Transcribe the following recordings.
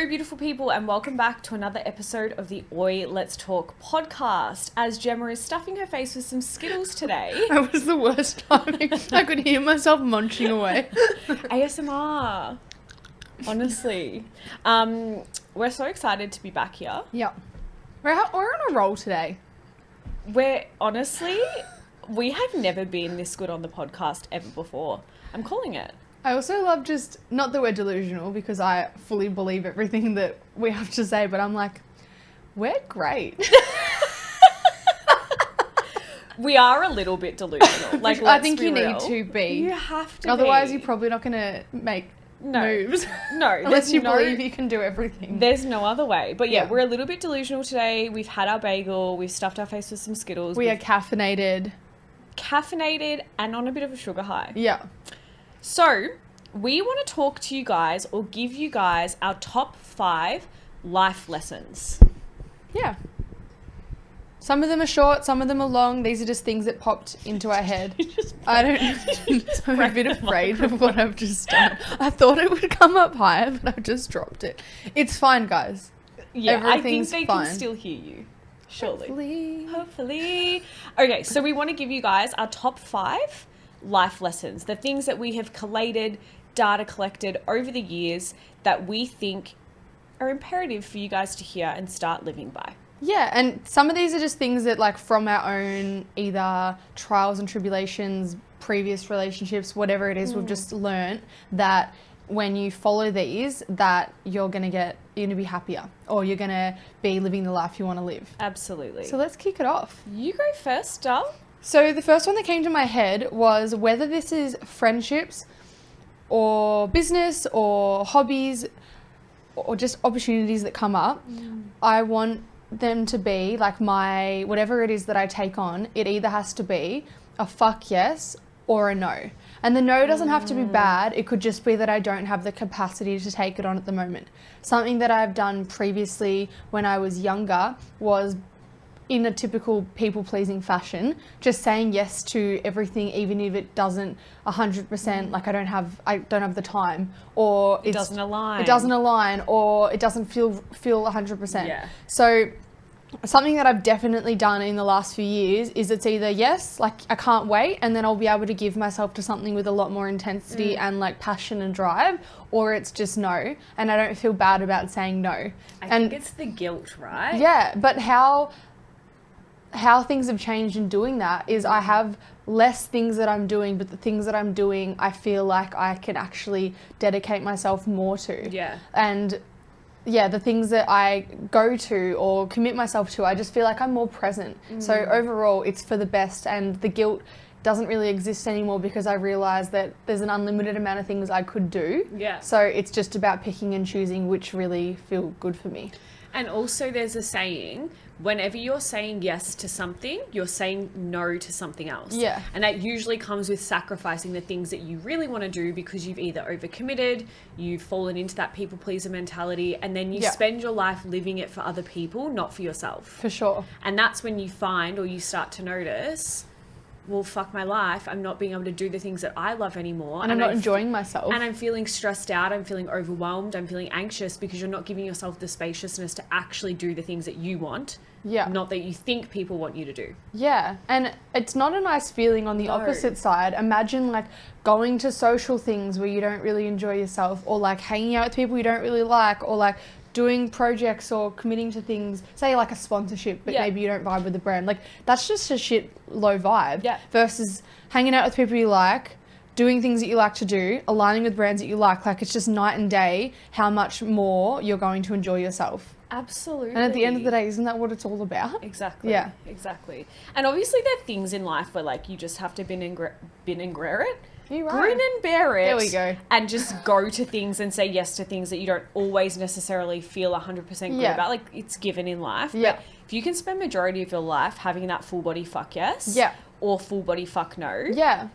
Hello, beautiful people, and welcome back to another episode of the Oi Let's Talk podcast. As Gemma is stuffing her face with some Skittles today. That was the worst timing. I could hear myself munching away. ASMR. Honestly. We're so excited to be back here. Yeah. We're on a roll today. We have never been this good on the podcast ever before. I'm calling it. I also love just, not that we're delusional because I fully believe everything that we have to say, but I'm like, we're great. We are a little bit delusional. Like, I think let's you be real. need to be. You have to Otherwise, be. you're probably not going to make No. moves. No. Unless you believe you can do everything. There's no other way. But yeah, Yeah. we're a little bit delusional today. We've had our bagel. We've stuffed our face with some Skittles. We are caffeinated. Caffeinated and on a bit of a sugar high. Yeah. So, we want to talk to you guys or give you guys our top 5 life lessons. Yeah. Some of them are short, some of them are long. These are just things that popped into our head. I'm a bit afraid of what I've just done. I thought it would come up higher, but I've just dropped it. It's fine, guys. Yeah, Everything's I think they fine. can still hear you. Surely. Hopefully. Hopefully. Okay, so we want to give you guys our top 5 life lessons. The things that we have collated, data collected over the years that we think are imperative for you guys to hear and start living by. Yeah, and some of these are just things that, like, from our own either trials and tribulations, previous relationships, whatever it is, we've just learnt that when you follow these, that you're going to be happier, or you're going to be living the life you want to live. Absolutely. So let's kick it off. You go first, Dal. So the first one that came to my head was whether this is friendships or business or hobbies or just opportunities that come up, I want them to be like whatever it is that I take on, it either has to be a fuck yes or a no. And the no doesn't have to be bad. It could just be that I don't have the capacity to take it on at the moment. Something that I've done previously when I was younger was, in a typical people-pleasing fashion, just saying yes to everything, even if it doesn't 100%, like I don't have the time, or It doesn't align. or it doesn't feel 100%. Yeah. So something that I've definitely done in the last few years is it's either yes, like I can't wait, and then I'll be able to give myself to something with a lot more intensity and like passion and drive, or it's just no, and I don't feel bad about saying no. I think it's the guilt, right? Yeah, but how things have changed in doing that is I have less things that I'm doing, but the things that I'm doing, I feel like I can actually dedicate myself more to. Yeah. And yeah, the things that I go to or commit myself to, I just feel like I'm more present. So overall, it's for the best, and the guilt doesn't really exist anymore because I realize that there's an unlimited amount of things I could do. Yeah. So it's just about picking and choosing which really feel good for me. And also there's a saying, whenever you're saying yes to something, you're saying no to something else. Yeah. And that usually comes with sacrificing the things that you really want to do because you've either overcommitted, you've fallen into that people pleaser mentality, and then you spend your life living it for other people, not for yourself. For sure. And that's when you find, or you start to notice, well, fuck my life, I'm not being able to do the things that I love anymore. And I'm not enjoying myself. And I'm feeling stressed out, I'm feeling overwhelmed, I'm feeling anxious because you're not giving yourself the spaciousness to actually do the things that you want. Yeah. Not that you think people want you to do. Yeah. And it's not a nice feeling on the opposite side. Imagine like going to social things where you don't really enjoy yourself, or like hanging out with people you don't really like, or like doing projects or committing to things, say like a sponsorship, but maybe you don't vibe with the brand. Like that's just a shit low vibe. Yeah. Versus hanging out with people you like, doing things that you like to do, aligning with brands that you like. Like it's just night and day how much more you're going to enjoy yourself. Absolutely. And at the end of the day, isn't that what it's all about? Exactly. Yeah. Exactly. And obviously there are things in life where like you just have to bin and bear it. You're right. Grin and bear it. There we go. And just go to things and say yes to things that you don't always necessarily feel 100% good about. Like, it's given in life. Yeah. But if you can spend majority of your life having that full body fuck yes. Yeah. Or full body fuck no. Yeah.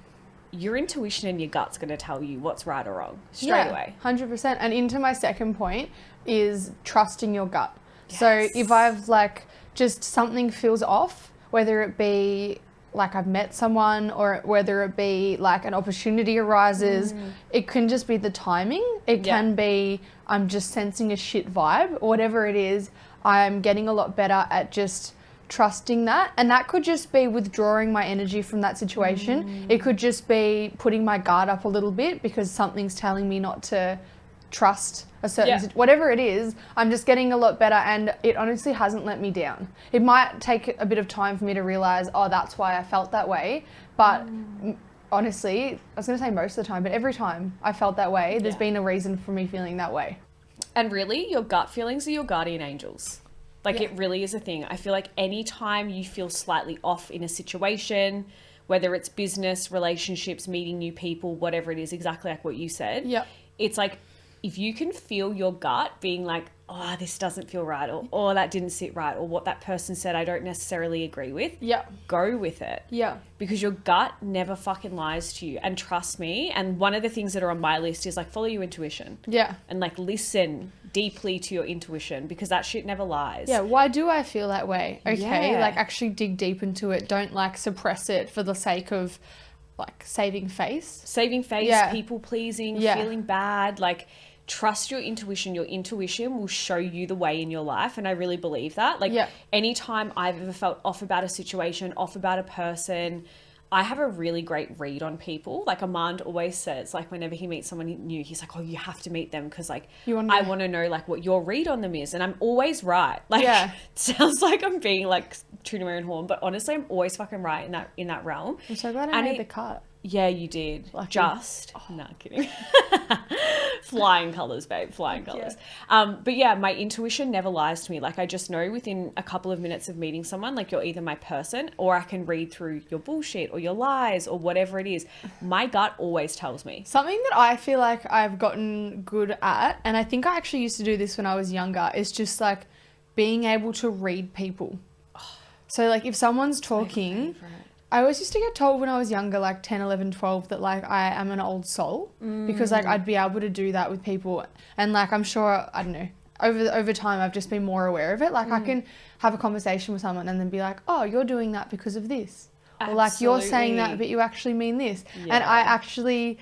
Your intuition and your gut's going to tell you what's right or wrong straight away. 100%. And into my second point is trusting your gut. Yes. So if I've like just something feels off, whether it be like I've met someone, or whether it be like an opportunity arises. It can just be the timing. It can be I'm just sensing a shit vibe, or whatever it is. I'm getting a lot better at just trusting that, and that could just be withdrawing my energy from that situation. It could just be putting my guard up a little bit because something's telling me not to trust a certain whatever it is. I'm just getting a lot better, and it honestly hasn't let me down. It might take a bit of time for me to realize, oh, that's why I felt that way, but honestly, I was going to say most of the time, but every time I felt that way, there's been a reason for me feeling that way. And really, your gut feelings are your guardian angels. Like, it really is a thing. I feel like anytime you feel slightly off in a situation, whether it's business, relationships, meeting new people, whatever it is, exactly like what you said, it's like, if you can feel your gut being like, oh, this doesn't feel right, or oh, that didn't sit right, or what that person said I don't necessarily agree with, go with it. Because your gut never fucking lies to you. And trust me, and one of the things that are on my list is like, follow your intuition. And like, listen deeply to your intuition, because that shit never lies. Why do I feel that way? Okay, like actually dig deep into it. Don't like suppress it for the sake of like saving face. People pleasing, feeling bad. Like, trust your intuition. Your intuition will show you the way in your life. And I really believe that. Like, anytime I've ever felt off about a situation, off about a person, I have a really great read on people. Like, Armand always says, like, whenever he meets someone new, he's like, oh, you have to meet them because, like, I want to know, like, what your read on them is. And I'm always right. Like, it sounds like I'm being, like, tooting my own horn, but honestly, I'm always fucking right in that realm. I'm so glad I made the cut. Yeah, you did. Lucky. No, kidding. Flying colours, babe. Flying colours. But yeah, my intuition never lies to me. Like, I just know within a couple of minutes of meeting someone, like, you're either my person, or I can read through your bullshit or your lies or whatever it is. My gut always tells me. Something that I feel like I've gotten good at, and I think I actually used to do this when I was younger, is just like being able to read people. So like, if someone's talking, I always used to get told when I was younger, like 10, 11, 12, that like I am an old soul, because like I'd be able to do that with people. And like, I'm sure, I don't know, over time I've just been more aware of it. Like, I can have a conversation with someone and then be like, oh, you're doing that because of this. Or like, you're saying that, but you actually mean this. And I actually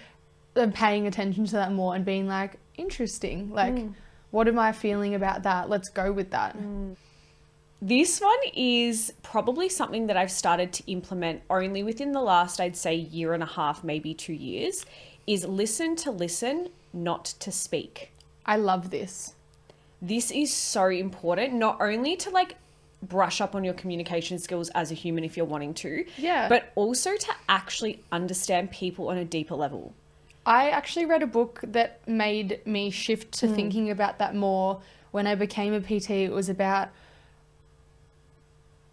am paying attention to that more and being like, interesting. Like, what am I feeling about that? Let's go with that. This one is probably something that I've started to implement only within the last, I'd say, year and a half, maybe 2 years, is listen to listen, not to speak. I love this. This is so important, not only to like brush up on your communication skills as a human if you're wanting to, but also to actually understand people on a deeper level. I actually read a book that made me shift to thinking about that more when I became a PT. It was about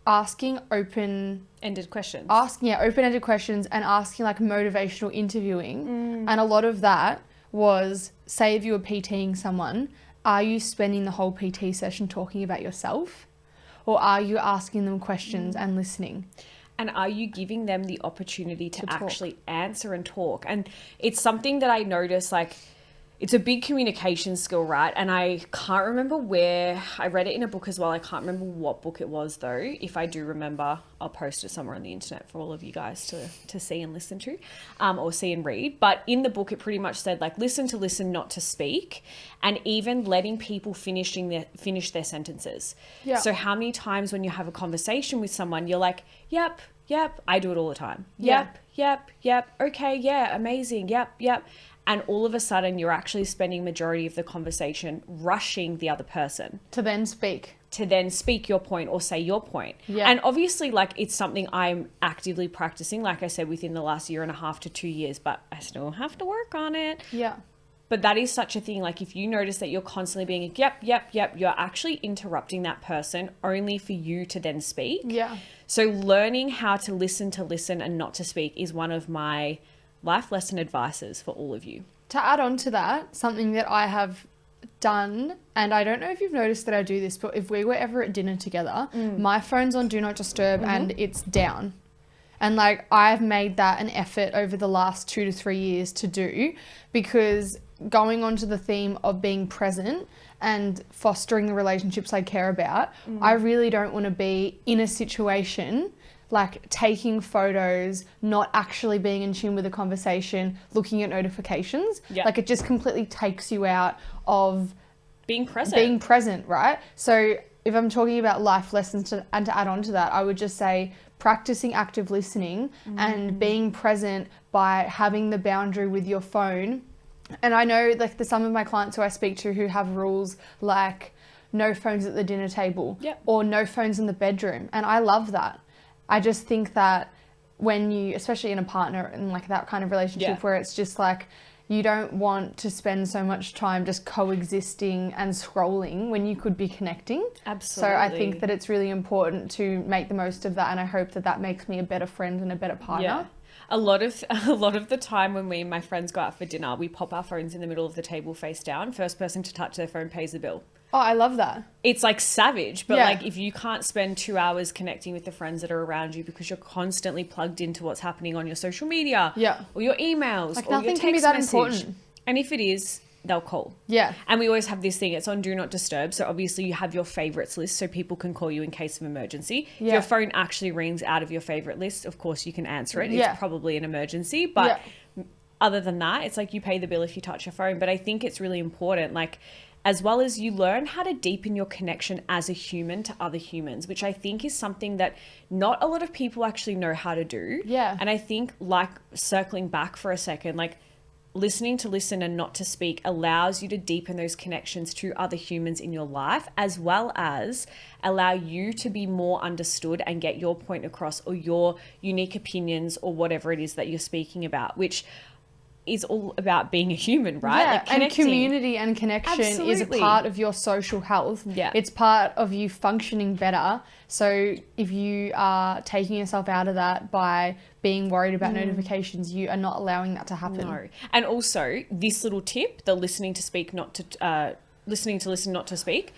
asking open-ended questions. Open-ended questions, and asking like motivational interviewing. And a lot of that was, say if you were PTing someone, are you spending the whole PT session talking about yourself? Or are you asking them questions and listening? And are you giving them the opportunity to actually answer and talk? And it's something that I notice, like, it's a big communication skill, right? And I can't remember where, I read it in a book as well. I can't remember what book it was though. If I do remember, I'll post it somewhere on the internet for all of you guys to see and listen to, or see and read. But in the book, it pretty much said like, listen to listen, not to speak, and even letting people finish their sentences. So how many times when you have a conversation with someone, you're like, yep, I do it all the time. Yep, okay, yeah, amazing, yep. And all of a sudden, you're actually spending majority of the conversation rushing the other person. To then speak your point or say your point. And obviously, like, it's something I'm actively practicing, like I said, within the last year and a half to 2 years, but I still have to work on it. But that is such a thing. Like, if you notice that you're constantly being, yep, you're actually interrupting that person only for you to then speak. So learning how to listen and not to speak is one of my life lesson advices for all of you. To add on to that, something that I have done, and I don't know if you've noticed that I do this, but if we were ever at dinner together, my phone's on Do Not Disturb and it's down. And like, I've made that an effort over the last 2 to 3 years to do, because going on to the theme of being present and fostering the relationships I care about, I really don't want to be in a situation like taking photos, not actually being in tune with the conversation, looking at notifications. Yeah. Like it just completely takes you out of being present. being present, right? So if I'm talking about life lessons and to add on to that, I would just say practicing active listening and being present by having the boundary with your phone. And I know like some of my clients who I speak to who have rules like no phones at the dinner table or no phones in the bedroom. And I love that. I just think that when you, especially in a partner and like that kind of relationship where it's just like, you don't want to spend so much time just coexisting and scrolling when you could be connecting. Absolutely. So I think that it's really important to make the most of that, and I hope that that makes me a better friend and a better partner. Yeah. A lot of the time when me and my friends go out for dinner, we pop our phones in the middle of the table face down. First person to touch their phone pays the bill. Oh, I love that. It's like savage, but like if you can't spend 2 hours connecting with the friends that are around you because you're constantly plugged into what's happening on your social media or your emails like or your nothing text can be that message. important. And if it is, they'll call. Yeah. And we always have this thing, it's on do not disturb. So obviously you have your favorites list so people can call you in case of emergency. Yeah. If your phone actually rings out of your favorite list, of course you can answer it. It's probably an emergency. But other than that, it's like you pay the bill if you touch your phone. But I think it's really important, like, as well as you learn how to deepen your connection as a human to other humans, which I think is something that not a lot of people actually know how to do. Yeah. And I think, like, circling back for a second, like, listening to listen and not to speak allows you to deepen those connections to other humans in your life, as well as allow you to be more understood and get your point across or your unique opinions or whatever it is that you're speaking about, which is all about being a human, right? Yeah, like and community and connection is a part of your social health. Yeah. It's part of you functioning better. So if you are taking yourself out of that by being worried about notifications, you are not allowing that to happen. No. And also, this little tip, the listening to listen, not to speak,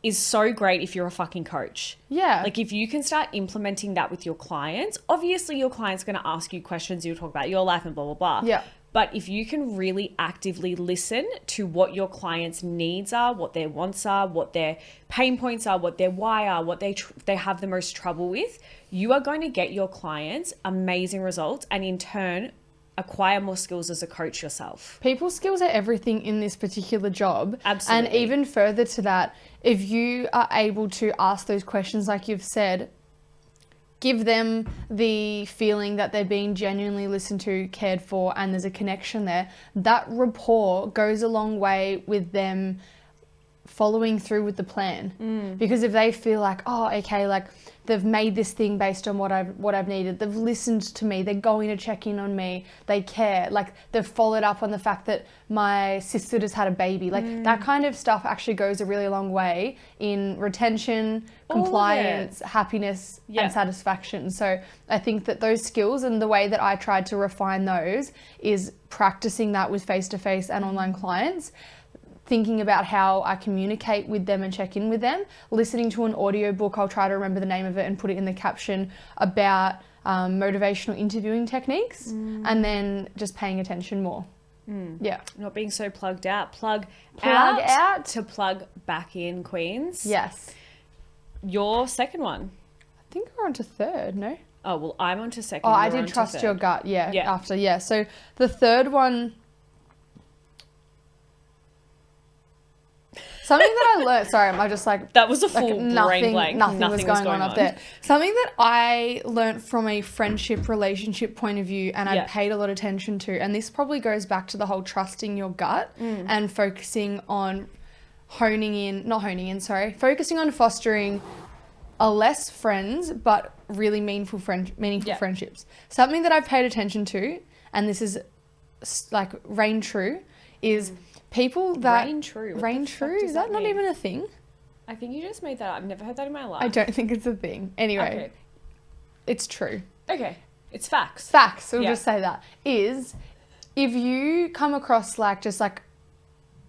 is so great if you're a fucking coach. Yeah. Like if you can start implementing that with your clients, obviously your client's going to ask you questions, you'll talk about your life and blah, blah, blah. Yeah. But if you can really actively listen to what your clients' needs are, what their wants are, what their pain points are, what their why are, what they have the most trouble with, you are going to get your clients amazing results and in turn acquire more skills as a coach yourself. People skills are everything in this particular job. Absolutely. And even further to that, if you are able to ask those questions like you've said, give them the feeling that they're being genuinely listened to, cared for, and there's a connection there, that rapport goes a long way with them following through with the plan. Because if they feel like, oh, okay, like they've made this thing based on what I've needed, they've listened to me, they're going to check in on me, they care, like they've followed up on the fact that my sister just had a baby, like that kind of stuff actually goes a really long way in retention, compliance, happiness, and satisfaction. So I think that those skills and the way that I tried to refine those is practicing that with face-to-face and online clients, thinking about how I communicate with them and check in with them, listening to an audiobook, I'll try to remember the name of it and put it in the caption, about motivational interviewing techniques, and then just paying attention more. Yeah. Not being so plugged out. Plug out to plug back in, queens. Yes. Your second one. I think we're on to third, no? Oh, well, I'm on to second. Oh, I did trust your gut, after. So the third one, something that I learned, sorry, I just like... That was a full brain blank. Nothing was going on up there. Something that I learned from a friendship relationship point of view and I paid a lot of attention to, and this probably goes back to the whole trusting your gut and focusing on focusing on fostering a less friends but really meaningful friendships. Something that I've paid attention to, and this is like reign true, is... people that... Reign true? Is that not even a thing? I think you just made that up. I've never heard that in my life. I don't think it's a thing. Anyway, it's true. Okay. It's facts. We'll just say that. Is if you come across like just like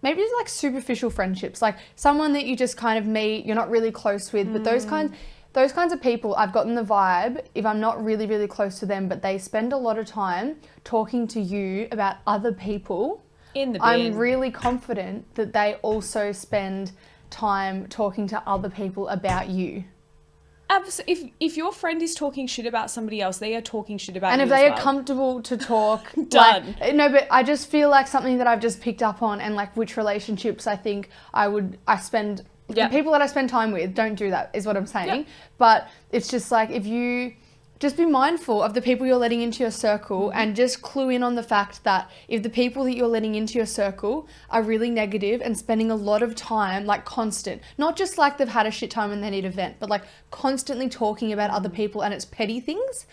maybe it's like superficial friendships, like someone that you just kind of meet, you're not really close with, but those kinds of people, I've gotten the vibe, if I'm not really, really close to them, but they spend a lot of time talking to you about other people... I'm really confident that they also spend time talking to other people about you. If your friend is talking shit about somebody else, they are talking shit about And you if they as are well. comfortable to talk, Done. Like, no, but I just feel like something that I've just picked up on, and like which relationships I think I spend, the people that I spend time with don't do that, is what I'm saying. But it's just like, if you just be mindful of the people you're letting into your circle, and just clue in on the fact that if the people that you're letting into your circle are really negative and spending a lot of time, like constant, not just like they've had a shit time and they need a vent, but like constantly talking about other people and it's petty things,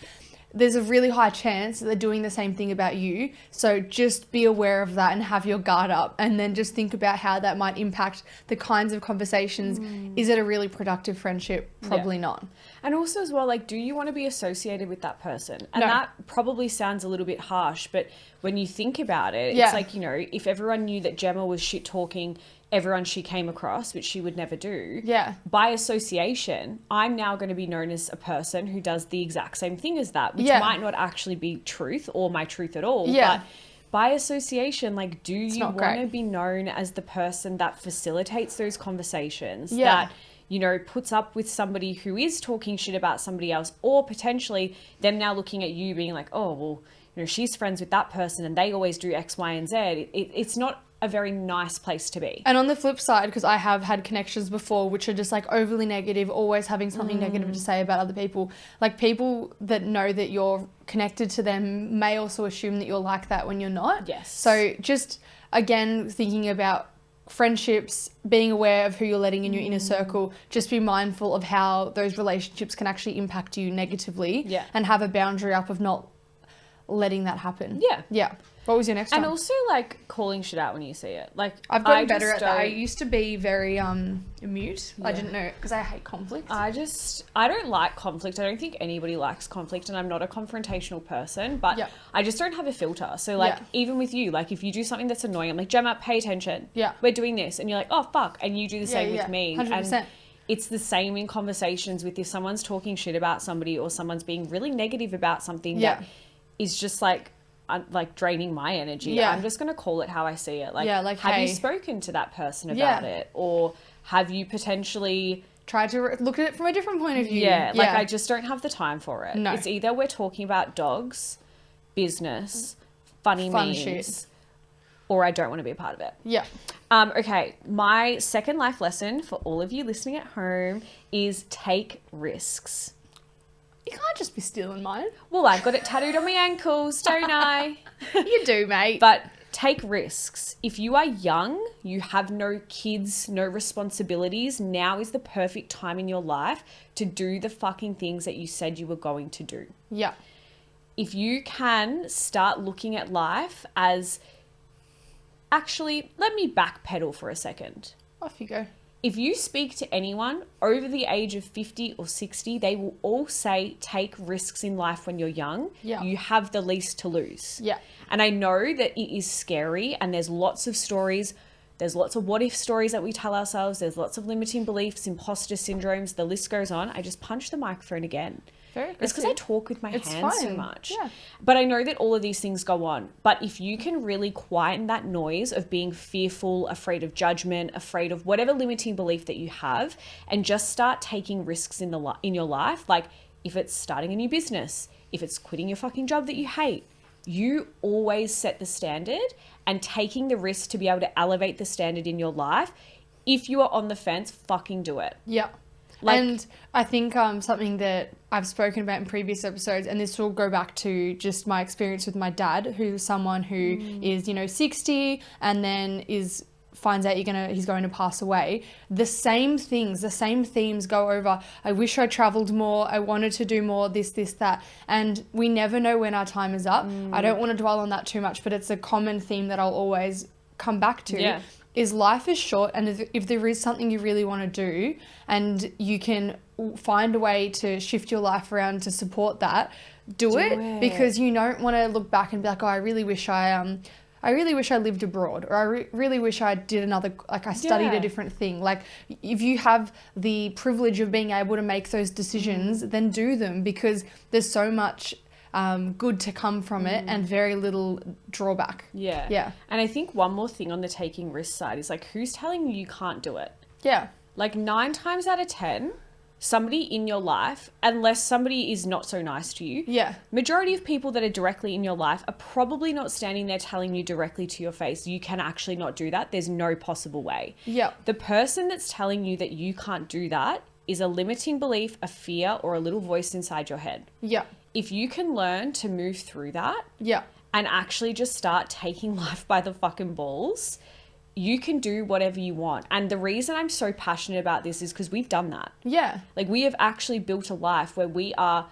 there's a really high chance that they're doing the same thing about you. So just be aware of that and have your guard up, and then just think about how that might impact the kinds of conversations. Is it a really productive friendship? Probably not. And also as well, like, do you want to be associated with that person? And No. that probably sounds a little bit harsh, but when you think about it, it's like, you know, if everyone knew that Gemma was shit talking everyone she came across, which she would never do, by association, I'm now going to be known as a person who does the exact same thing as that, which might not actually be truth or my truth at all. But by association, like, do you want to be known as the person that facilitates those conversations, that, you know, puts up with somebody who is talking shit about somebody else, or potentially them now looking at you being like, oh, well, you know, she's friends with that person and they always do X, Y, and Z. It's not a very nice place to be. And on the flip side, because I have had connections before which are just like overly negative, always having something negative to say about other people, like people that know that you're connected to them may also assume that you're like that when you're not. Yes. So just, again, thinking about friendships, being aware of who you're letting in your inner circle, just be mindful of how those relationships can actually impact you negatively, and have a boundary up of not letting that happen. Yeah. What was your next one? And also, like, calling shit out when you see it. Like, I've gotten better at that. I used to be very mute. I didn't know, because I hate conflict. I don't like conflict. I don't think anybody likes conflict, and I'm not a confrontational person, but I just don't have a filter. So, like, even with you, like, if you do something that's annoying, I'm like, Gemma, pay attention. We're doing this. And you're like, oh, fuck. And you do the same with me. 100%. And it's the same in conversations with, if someone's talking shit about somebody or someone's being really negative about something that is just like draining my energy. I'm just going to call it how I see it. Like, have you spoken to that person about it? Or have you potentially tried to look at it from a different point of view? I just don't have the time for it. No. It's either we're talking about dogs, business, fun memes, shit, or I don't want to be a part of it. Okay, my second life lesson for all of you listening at home is take risks. You can't just be stealing mine. Well, I've got it tattooed on my ankles, don't I? You do, mate. But take risks. If you are young, you have no kids, no responsibilities, now is the perfect time in your life to do the fucking things that you said you were going to do. If you can start looking at life as... Actually, let me backpedal for a second. Off you go. If you speak to anyone over the age of 50 or 60, they will all say, take risks in life when you're young. You have the least to lose. And I know that it is scary, and there's lots of stories. There's lots of what if stories that we tell ourselves. There's lots of limiting beliefs, imposter syndromes. The list goes on. I just punched the microphone again. It's because I talk with my hands so much. But I know that all of these things go on. But if you can really quieten that noise of being fearful, afraid of judgment, afraid of whatever limiting belief that you have, and just start taking risks in your life, like if it's starting a new business, if it's quitting your fucking job that you hate, you always set the standard, and taking the risk to be able to elevate the standard in your life. If you are on the fence, fucking do it. And I think something that I've spoken about in previous episodes, and this will go back to just my experience with my dad, who's someone who is, 60 and then finds out he's going to pass away. The same themes go over. I wish I traveled more. I wanted to do more, this, that. And we never know when our time is up. I don't want to dwell on that too much, but it's a common theme that I'll always come back to. Is life is short, and if there is something you really want to do and you can find a way to shift your life around to support that, do it. Because you don't want to look back and be like, oh, I really wish I lived abroad, or I really wish I did another, like I studied a different thing. Like if you have the privilege of being able to make those decisions, then do them, because there's so much good to come from it and very little drawback. And I think one more thing on the taking risk side is like, who's telling you you can't do it? Like 9 times out of 10, somebody in your life, unless somebody is not so nice to you. Yeah. Majority of people that are directly in your life are probably not standing there telling you directly to your face, you can actually not do that. There's no possible way. Yeah. The person that's telling you that you can't do that is a limiting belief, a fear, or a little voice inside your head. Yeah. If you can learn to move through that Yeah. and actually just start taking life by the fucking balls, you can do whatever you want. And the reason I'm so passionate about this is because we've done that. Yeah. Like, we have actually built a life where we are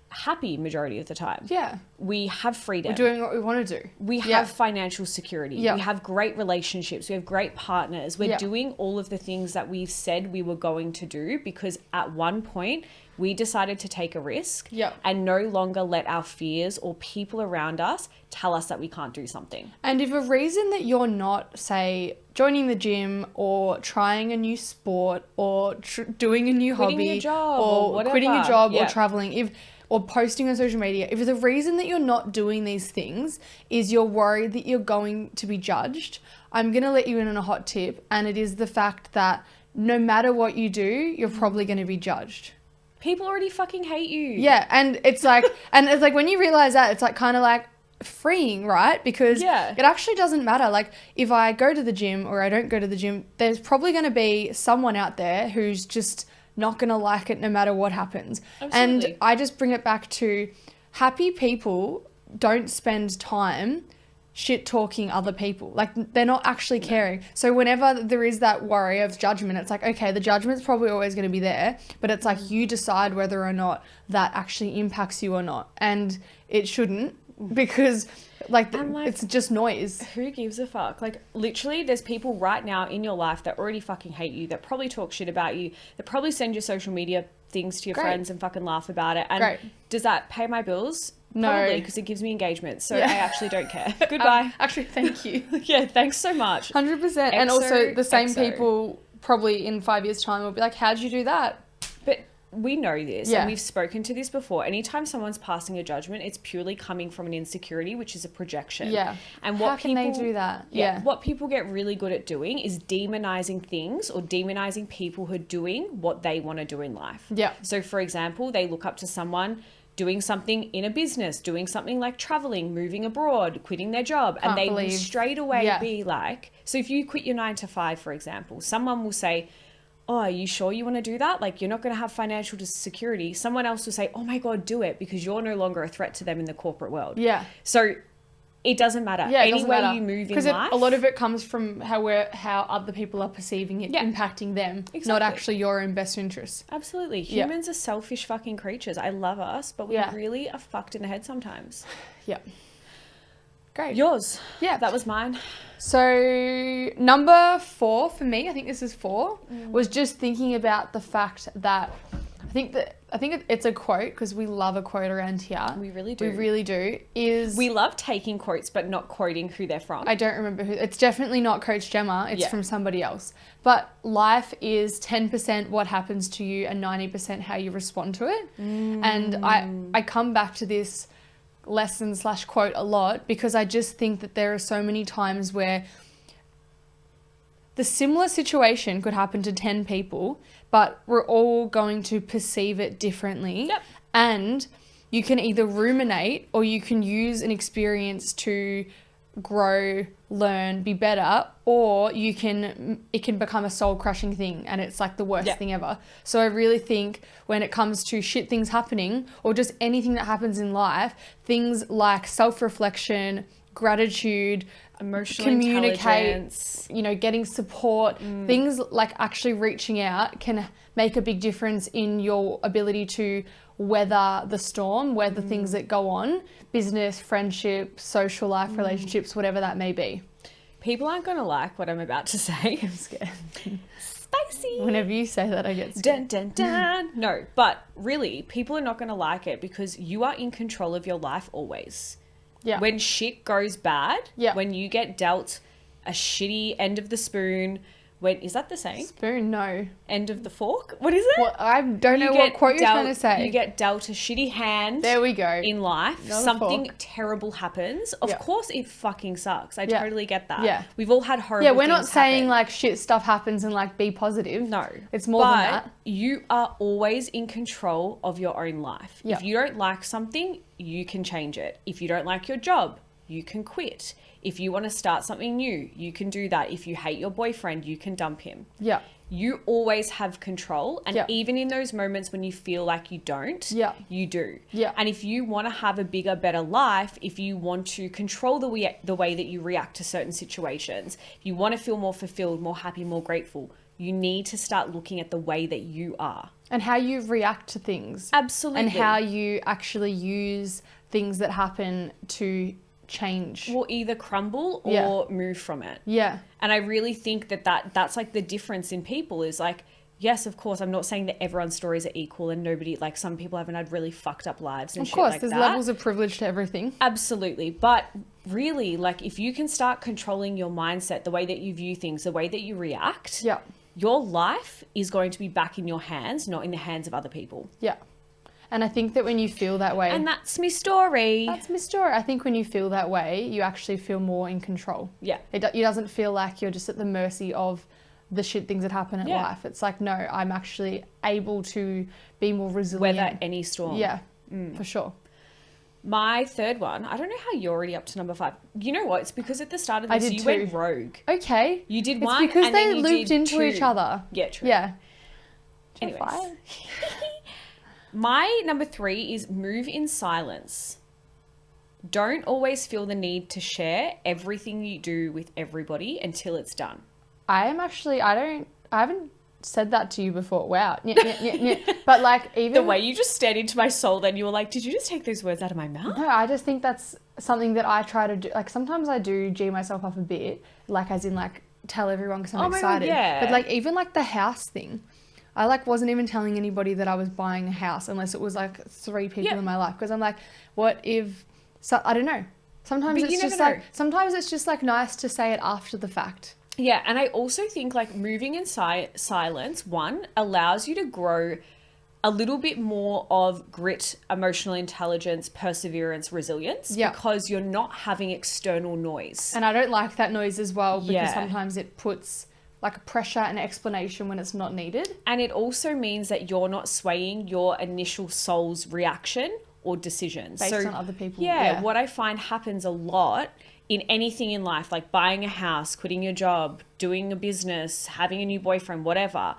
happy majority of the time. Yeah. We have freedom. We're doing what we want to do. We have financial security. Yeah. We have great relationships. We have great partners. We're doing all of the things that we've said we were going to do because at one point we decided to take a risk and no longer let our fears or people around us tell us that we can't do something. And if a reason that you're not, say, joining the gym or trying a new sport or doing a new Quitting hobby your job or quitting your job Yeah. or traveling, or posting on social media, if the reason that you're not doing these things is you're worried that you're going to be judged, I'm going to let you in on a hot tip, and it is the fact that no matter what you do, you're probably going to be judged. People already fucking hate you. Yeah, and it's like, when you realize that, it's like kind of like freeing, right? Because it actually doesn't matter. Like, if I go to the gym or I don't go to the gym, there's probably going to be someone out there who's just not going to like it no matter what happens. Absolutely. And I just bring it back to happy people don't spend time shit talking other people. Like, they're not actually caring. So whenever there is that worry of judgment, it's like, okay, the judgment's probably always going to be there, but it's like you decide whether or not that actually impacts you or not. And it shouldn't, because it's just noise. Who gives a fuck? Like, literally, there's people right now in your life that already fucking hate you, that probably talk shit about you, that probably send your social media things to your friends and fucking laugh about it. And does that pay my bills? No. Probably, because it gives me engagement. So I actually don't care. Goodbye. Actually, thank you. Yeah, thanks so much. 100%. And also the same people probably in 5 years' time will be like, how'd you do that? But we know this and we've spoken to this before. Anytime someone's passing a judgment, it's purely coming from an insecurity, which is a projection. Yeah. And how can they do that? What people get really good at doing is demonizing things or demonizing people who are doing what they want to do in life. Yeah. So, for example, they look up to someone doing something in a business, doing something like traveling, moving abroad, quitting their job. And they will straight away be like, so if you quit your 9 to 5, for example, someone will say, oh, are you sure you want to do that? Like, you're not going to have financial security. Someone else will say, oh my God, do it, because you're no longer a threat to them in the corporate world. Yeah. So it doesn't matter. Yeah, Any way you move in life. A lot of it comes from how other people are perceiving it, impacting them, not actually your own best interests. Absolutely. Humans are selfish fucking creatures. I love us, but we really are fucked in the head sometimes. Yeah. Great. Yours. Yeah. That was mine. So number 4 for me, I think this is 4, was just thinking about the fact that I think it's a quote, because we love a quote around here. We really do. We really do. We love taking quotes, but not quoting who they're from. I don't remember who. It's definitely not Coach Gemma. It's from somebody else. But life is 10% what happens to you and 90% how you respond to it. And I come back to this lesson/quote a lot, because I just think that there are so many times where the similar situation could happen to 10 people, but we're all going to perceive it differently. Yep. And you can either ruminate or you can use an experience to grow, learn, be better, or it can become a soul-crushing thing, and it's like the worst thing ever. So I really think when it comes to shit things happening, or just anything that happens in life, things like self-reflection, gratitude, emotional intelligence, getting support, things like actually reaching out can make a big difference in your ability to weather the storm, weather things that go on, business, friendship, social life, relationships, whatever that may be. People aren't going to like what I'm about to say. I'm scared. Spicy. Whenever you say that, I get scared. Dun, dun, dun. No, but really, people are not going to like it, because you are in control of your life always. Yeah. When shit goes bad, when you get dealt a shitty end of the spoon, when, is that the saying? Spoon, no. End of the fork? What is it? Well, I don't know what quote you're trying to say. You get dealt a shitty hand. There we go. In life, Not a something fork. terrible happens. Of Yeah. course, it fucking sucks. I Yeah. totally get that. Yeah. We've all had horrible. Yeah, we're not things saying happen. like shit stuff happens and like be positive. No, It's more than that. You are always in control of your own life. Yeah. If you don't like something, you can change it. If you don't like your job, you can quit. If you want to start something new, you can do that. If you hate your boyfriend, you can dump him. Yeah. You always have control. And Yeah. even in those moments when you feel like you don't, Yeah. you do. Yeah. And if you want to have a bigger, better life, if you want to control the way that you react to certain situations, if you want to feel more fulfilled, more happy, more grateful, you need to start looking at the way that you are. And how you react to things. Absolutely. And how you actually use things that happen to change. Will either crumble or Yeah. move from it. Yeah. And I really think that's like the difference in people is like, yes, of course, I'm not saying that everyone's stories are equal and nobody, like some people haven't had really fucked up lives and Of shit course, like there's that. levels of privilege to everything. Absolutely. But really, like if you can start controlling your mindset, the way that you view things, the way that you react, Yeah. your life is going to be back in your hands, not in the hands of other people. Yeah. And I think that when you feel that way, And that's my story. that's my story. I think when you feel that way, you actually feel more in control. Yeah. It doesn't feel like you're just at the mercy of the shit things that happen in Yeah. life. It's like, no, I'm actually able to be more resilient. Weather any storm. Yeah, for sure. My third one, I don't know how you're already up to number 5. You know what? It's because at the start of I this, did you too. went rogue. Okay. You did It's one because and they then you looped did into 2. each other. Yeah, true. Yeah. Anyways. 5. My number 3 is move in silence. Don't always feel the need to share everything you do with everybody until it's done. I haven't said that to you before. Wow. But like even The way you just stared into my soul, then you were like, did you just take those words out of my mouth? No, I just think that's something that I try to do. Like sometimes I do G myself up a bit, like as in like tell everyone because I'm Oh my God, excited. yeah. But like even like the house thing, I like wasn't even telling anybody that I was buying a house unless it was like 3 people Yeah. in my life because I'm like, what if? So I don't know. Sometimes But you it's just never know. like sometimes it's just like nice to say it after the fact. Yeah, and I also think like moving in silence, one, allows you to grow a little bit more of grit, emotional intelligence, perseverance, resilience, Yeah. because you're not having external noise. And I don't like that noise as well because Yeah. sometimes it puts like a pressure and explanation when it's not needed. And it also means that you're not swaying your initial soul's reaction or decisions. Based on other people, Yeah, yeah. what I find happens a lot in anything in life, like buying a house, quitting your job, doing a business, having a new boyfriend, whatever.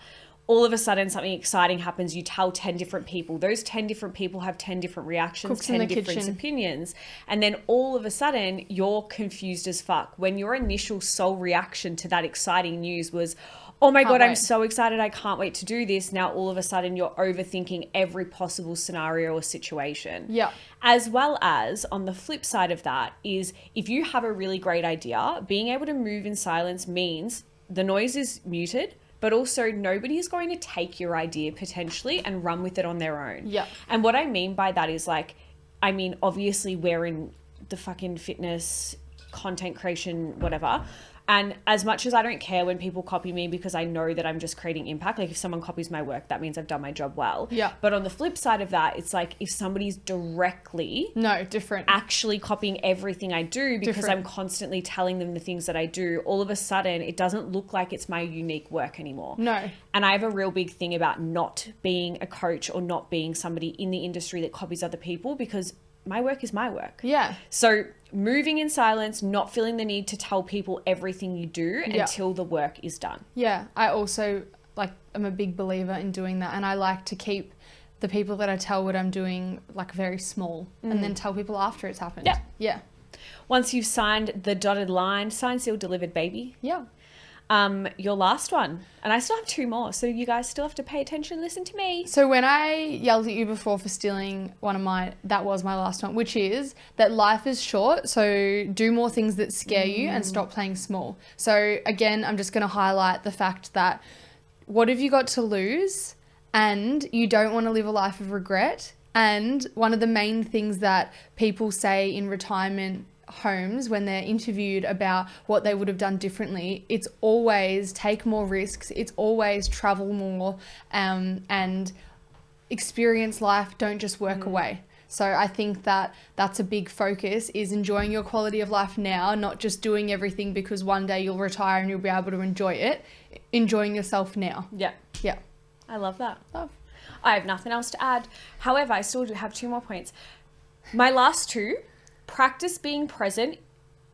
All of a sudden something exciting happens, you tell 10 different people. Those 10 different people have 10 different reactions, Cooks in 10 the different kitchen. opinions. And then all of a sudden you're confused as fuck. When your initial soul reaction to that exciting news was, oh my God, I'm wait. so excited, I can't wait to do this. Now all of a sudden you're overthinking every possible scenario or situation. Yeah. As well as on the flip side of that is if you have a really great idea, being able to move in silence means the noise is muted, but also nobody is going to take your idea potentially and run with it on their own. Yeah. And what I mean by that is like, I mean, obviously we're in the fucking fitness, content creation, whatever. And as much as I don't care when people copy me because I know that I'm just creating impact, like if someone copies my work, that means I've done my job well. Yeah. But on the flip side of that, it's like if somebody's directly No, different. actually copying everything I do because Different. I'm constantly telling them the things that I do, all of a sudden it doesn't look like it's my unique work anymore. No. And I have a real big thing about not being a coach or not being somebody in the industry that copies other people because my work is my work. Yeah. So moving in silence, not feeling the need to tell people everything you do Yeah. until the work is done. Yeah. I also I'm a big believer in doing that. And I like to keep the people that I tell what I'm doing like very small and then tell people after it's happened. Yeah. Yeah. Once you've signed the dotted line, signed, sealed, delivered, baby. Yeah. Your last one. And I still have 2 more. So you guys still have to pay attention and listen to me. So when I yelled at you before for stealing that was my last one, which is that life is short. So do more things that scare you and stop playing small. So again, I'm just going to highlight the fact that what have you got to lose? And you don't want to live a life of regret. And one of the main things that people say in retirement homes, when they're interviewed about what they would have done differently, it's always take more risks. It's always travel more, and experience life. Don't just work away. So I think that that's a big focus, is enjoying your quality of life now, not just doing everything because one day you'll retire and you'll be able to enjoy it. Enjoying yourself now. Yeah. Yeah. I love that. Love. I have nothing else to add. However, I still do have 2 more points. My last 2, practice being present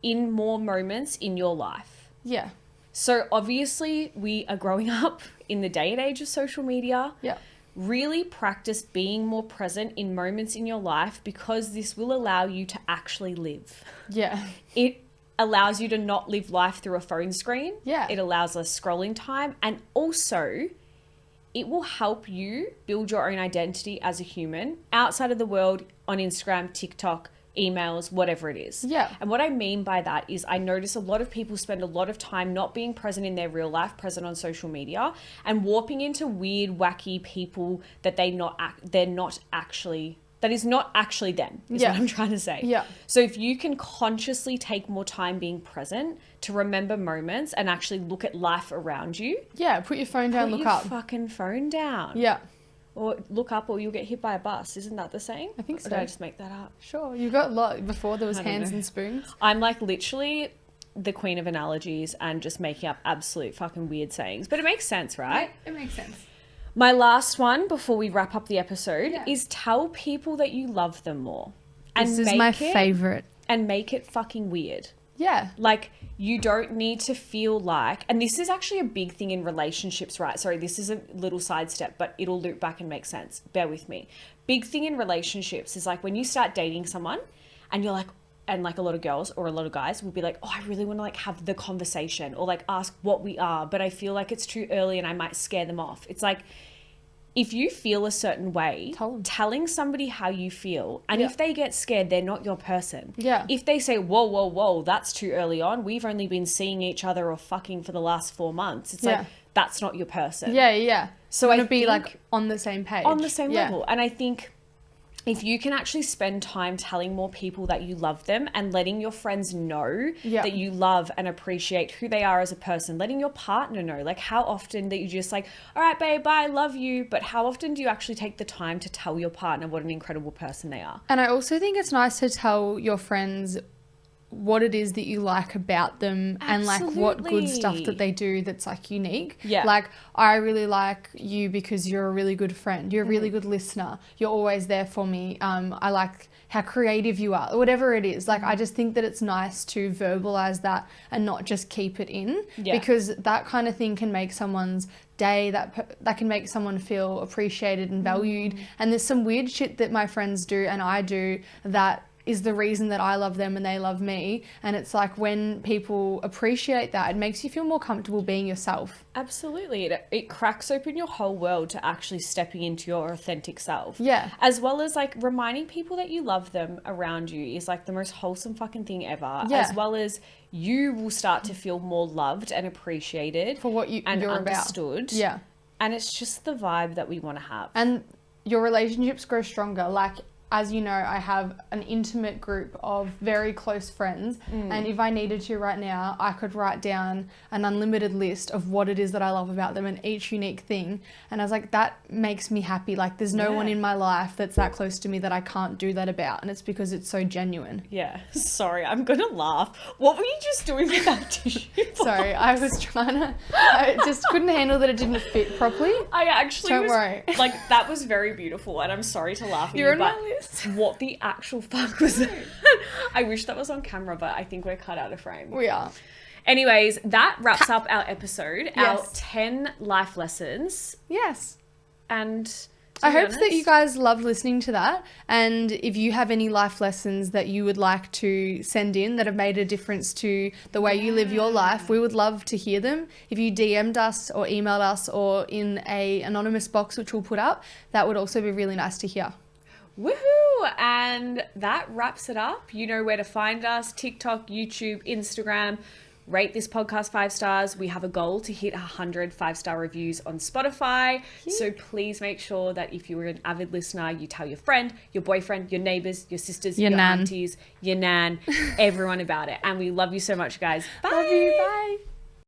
in more moments in your life. Yeah. So obviously we are growing up in the day and age of social media. Yeah. Really practice being more present in moments in your life, because this will allow you to actually live. Yeah. It allows you to not live life through a phone screen. Yeah. It allows less scrolling time. And also, it will help you build your own identity as a human outside of the world, on Instagram, TikTok, emails, whatever it is. Yeah. And what I mean by that is, I notice a lot of people spend a lot of time not being present in their real life, present on social media, and warping into weird, wacky people that that is not actually them, is what I'm trying to say. Yeah. So if you can consciously take more time being present to remember moments and actually look at life around you. Yeah. Put your phone down, look up. Put your fucking phone down. Yeah. Or look up, or you'll get hit by a bus. Isn't that the saying? I think so. Or did I just make that up? Sure. You got a lot before there was I don't hands know. and spoons. I'm like literally the queen of analogies and just making up absolute fucking weird sayings. But it makes sense, right? It makes sense. My last one before we wrap up the episode Yeah. is tell people that you love them more. And This is my favorite. And make it fucking weird. Yeah. Like, you don't need to feel like, and this is actually a big thing in relationships, right? Sorry, this is a little sidestep, but it'll loop back and make sense. Bear with me. Big thing in relationships is like when you start dating someone and you're like, and like a lot of girls or a lot of guys will be like, oh, I really want to like have the conversation or like ask what we are, but I feel like it's too early and I might scare them off. It's like, if you feel a certain way, telling somebody how you feel, and if they get scared, they're not your person. Yeah. If they say, whoa, that's too early on, we've only been seeing each other or fucking for the last 4 months. It's like, that's not your person. Yeah. So I I want to be think like on the same page. on the same level. And I think if you can actually spend time telling more people that you love them and letting your friends know that you love and appreciate who they are as a person, letting your partner know, like how often that you just like, all right, babe, bye, love you. But how often do you actually take the time to tell your partner what an incredible person they are? And I also think it's nice to tell your friends what it is that you like about them. Absolutely. And like what good stuff that they do that's like unique. Yeah. Like, I really like you because you're a really good friend. You're a really good listener. You're always there for me. I like how creative you are, whatever it is. Like, I just think that it's nice to verbalize that and not just keep it in, because that kind of thing can make someone's day, that can make someone feel appreciated and valued. And there's some weird shit that my friends do and I do that is the reason that I love them and they love me. And it's like, when people appreciate that, it makes you feel more comfortable being yourself. Absolutely. It cracks open your whole world to actually stepping into your authentic self. Yeah. As well as like reminding people that you love them around you is like the most wholesome fucking thing ever. Yeah. As well as you will start to feel more loved and appreciated For what you're understood. about. Yeah. And it's just the vibe that we want to have. And your relationships grow stronger. Like, as you know, I have an intimate group of very close friends. And if I needed to right now, I could write down an unlimited list of what it is that I love about them and each unique thing. And I was like, that makes me happy. Like, there's no one in my life that's that close to me that I can't do that about. And it's because it's so genuine. Yeah. Sorry, I'm going to laugh. What were you just doing with that tissue box? Sorry, I just couldn't handle that it didn't fit properly. I actually Don't worry. Like, that was very beautiful, and I'm sorry to laugh at You're you, on but my list. what the actual fuck was that? I wish that was on camera, but I think we're cut out of frame. We are. Anyways, that wraps up our episode, our Yes. 10 life lessons, Yes. and I hope that you guys loved listening to that. And if you have any life lessons that you would like to send in that have made a difference to the way you live your life, we would love to hear them. If you DM'd us or emailed us or in a anonymous box, which we'll put up, that would also be really nice to hear. Woohoo! And that wraps it up. You know where to find us: TikTok, YouTube, Instagram. rate this podcast 5 stars. We have a goal to hit 100 5-star reviews on Spotify. So please make sure that if you're an avid listener, you tell your friend, your boyfriend, your neighbors, your sisters, your nan. aunties, your nan, everyone about it. And we love you so much, guys. Bye. Love you. Bye.